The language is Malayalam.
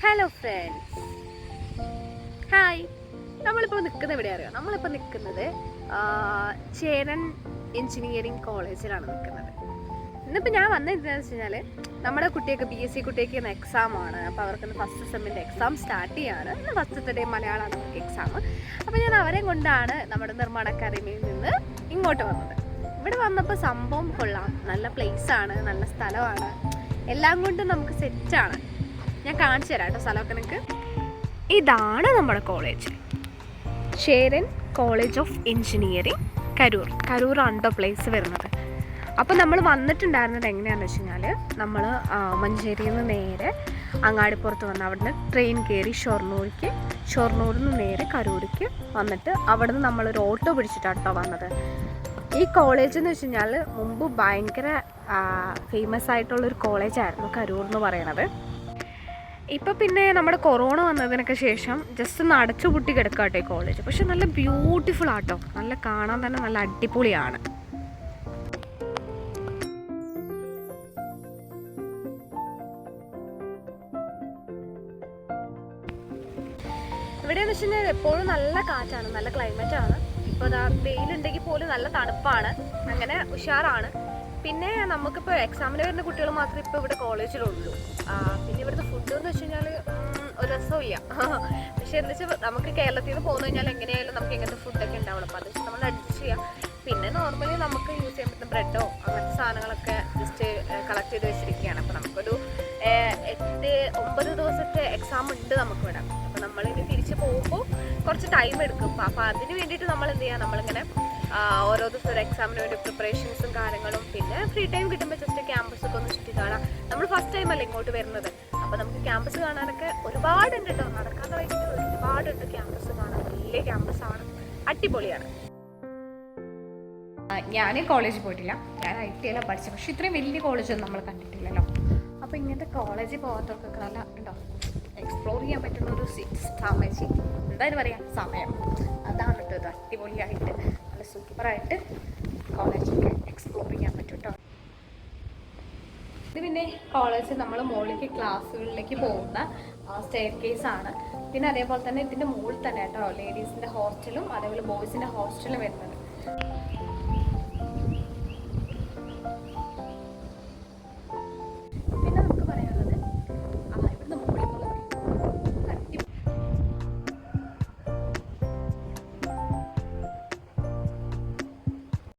Hello friends, hi. നമ്മളിപ്പോൾ നിൽക്കുന്നത് എവിടെ അറിയാം? നമ്മളിപ്പോൾ നിൽക്കുന്നത് ചേരൻ എഞ്ചിനീയറിംഗ് കോളേജിലാണ് നിൽക്കുന്നത്. ഇന്നിപ്പോൾ ഞാൻ വന്നത് എന്താണെന്ന് വെച്ച് കഴിഞ്ഞാൽ നമ്മുടെ കുട്ടിയൊക്കെ BSc കുട്ടിയൊക്കെ ഇന്ന് എക്സാമാണ്. അപ്പോൾ അവർക്കിന്ന് ഫസ്റ്റ് സെമ്മിൻ്റെ എക്സാം സ്റ്റാർട്ട് ചെയ്യാണ്. ഇന്ന് ഫസ്റ്റത്തെ ഡേ മലയാളമാണ് അവർക്ക് എക്സാം. അപ്പോൾ ഞാൻ അവരെ കൊണ്ടാണ് നമ്മുടെ നിർമ്മാണ അക്കാദമിയിൽ നിന്ന് ഇങ്ങോട്ട് വന്നത്. ഇവിടെ വന്നപ്പോൾ സംഭവം കൊള്ളാം, നല്ല പ്ലേസാണ്, നല്ല സ്ഥലമാണ്, എല്ലാം കൊണ്ടും നമുക്ക് സെറ്റാണ്. ഞാൻ കാണിച്ചു തരാം കേട്ടോ സ്ഥലമൊക്കെ നിങ്ങൾക്ക്. ഇതാണ് നമ്മുടെ college, Cheran college of engineering കരൂറാണ് കേട്ടോ പ്ലേസ് വരുന്നത്. അപ്പോൾ നമ്മൾ വന്നിട്ടുണ്ടായിരുന്നത് എങ്ങനെയാണെന്ന് വെച്ച് കഴിഞ്ഞാൽ, നമ്മൾ മഞ്ചേരിയിൽ നിന്ന് നേരെ അങ്ങാടിപ്പുറത്ത് വന്ന് അവിടുന്ന് ട്രെയിൻ കയറി ഷൊർണൂരിൽ നിന്ന് നേരെ കരൂർക്ക് വന്നിട്ട് അവിടുന്ന് നമ്മളൊരു ഓട്ടോ പിടിച്ചിട്ടാണ് കേട്ടോ വന്നത്. ഈ കോളേജ് എന്ന് വെച്ച് കഴിഞ്ഞാൽ മുമ്പ് ഭയങ്കര ഫേമസ് ആയിട്ടുള്ളൊരു കോളേജായിരുന്നു കരൂർ എന്ന് പറയണത്. ഇപ്പോൾ പിന്നെ നമ്മുടെ കൊറോണ വന്നതിനൊക്കെ ശേഷം ജസ്റ്റ് ഒന്ന് അടച്ചുപൂട്ടി കിടക്കുക കേട്ടോ ഈ കോളേജ്. പക്ഷെ നല്ല ബ്യൂട്ടിഫുൾ ആട്ടോ, നല്ല കാണാൻ തന്നെ നല്ല അടിപൊളിയാണ്. ഇവിടെയെന്ന് വെച്ച് കഴിഞ്ഞാൽ എപ്പോഴും നല്ല കാറ്റാണ്, നല്ല ക്ലൈമറ്റാണ്. ഇപ്പോൾ വെയിലുണ്ടെങ്കിൽ പോലും നല്ല തണുപ്പാണ്, അങ്ങനെ ഉഷാറാണ്. പിന്നെ നമുക്കിപ്പോൾ എക്സാമിന് വരുന്ന കുട്ടികൾ മാത്രമേ ഇപ്പോൾ ഇവിടെ കോളേജിലുള്ളൂ. പിന്നെ ഇവിടുത്തെ ഫുഡ് എന്ന് വെച്ച് കഴിഞ്ഞാൽ ഒരു രസമില്ല. പക്ഷേ എന്താ വെച്ചാൽ നമുക്ക് കേരളത്തിൽ നിന്ന് പോകുന്നു കഴിഞ്ഞാൽ എങ്ങനെയായാലും നമുക്ക് ഇങ്ങനത്തെ ഫുഡൊക്കെ ഉണ്ടാവുള്ളൂ. അപ്പോൾ അത് നമ്മൾ അഡ്ജസ്റ്റ് ചെയ്യാം. പിന്നെ നോർമലി നമുക്ക് യൂസ് ചെയ്യാൻ പറ്റുന്ന ബ്രെഡോ അങ്ങനത്തെ സാധനങ്ങളൊക്കെ ജസ്റ്റ് കളക്ട് ചെയ്ത് വെച്ചിരിക്കുകയാണ്. അപ്പോൾ നമുക്കൊരു 8-9 ദിവസത്തെ എക്സാം ഉണ്ട് നമുക്ക് ഇവിടെ. അപ്പോൾ നമ്മളിനി തിരിച്ച് പോകുമ്പോൾ കുറച്ച് ടൈം എടുക്കും. അപ്പോൾ അതിന് വേണ്ടിയിട്ട് നമ്മൾ എന്ത് ചെയ്യുക, നമ്മളിങ്ങനെ ഓരോ ദിവസം ഒരു എക്സാമിന് വേണ്ടി പ്രിപ്പറേഷൻസും കാര്യങ്ങളും, പിന്നെ ഫ്രീ ടൈം കിട്ടുമ്പോൾ ജസ്റ്റ് ക്യാമ്പസൊക്കെ ഒന്ന് ചുറ്റി കാണാം. നമ്മൾ ഫസ്റ്റ് ടൈം അല്ലേ ഇങ്ങോട്ട് വരുന്നത്, അപ്പോൾ നമുക്ക് ക്യാമ്പസ് കാണാനൊക്കെ ഒരുപാടുണ്ട് കേട്ടോ. നടക്കാതെ വഴിക്ക് ഒരുപാടുണ്ട് ക്യാമ്പസ് കാണാൻ. വലിയ ക്യാമ്പസാണ്, അടിപൊളിയാണ്. ഞാൻ കോളേജിൽ പോയിട്ടില്ല, ഞാൻ ITയിലാണ് പഠിച്ചത്. പക്ഷേ ഇത്രയും വലിയ കോളേജൊന്നും നമ്മൾ കണ്ടിട്ടില്ലല്ലോ. അപ്പോൾ ഇങ്ങനത്തെ കോളേജിൽ പോകാത്തവർക്കൊക്കെ നല്ല ഉണ്ടോ എക്സ്പ്ലോർ ചെയ്യാൻ പറ്റുന്ന ഒരു എന്തായാലും പറയാം സമയം അതാണ് കേട്ടോ. ഇത് അടിപൊളിയായിട്ട് നല്ല സൂപ്പറായിട്ട് കോളേജൊക്കെ എക്സ്പ്ലോർ ചെയ്യാൻ പറ്റും കേട്ടോ. ഇത് പിന്നെ കോളേജിൽ നമ്മൾ മുകളിലേക്ക് ക്ലാസ്സുകളിലേക്ക് പോകുന്ന സ്റ്റെയർ കേസാണ്. പിന്നെ അതേപോലെ തന്നെ ഇതിൻ്റെ മുകളിൽ തന്നെ കേട്ടോ ലേഡീസിൻ്റെ ഹോസ്റ്റലും അതേപോലെ ബോയ്സിൻ്റെ ഹോസ്റ്റലും വരുന്നത്.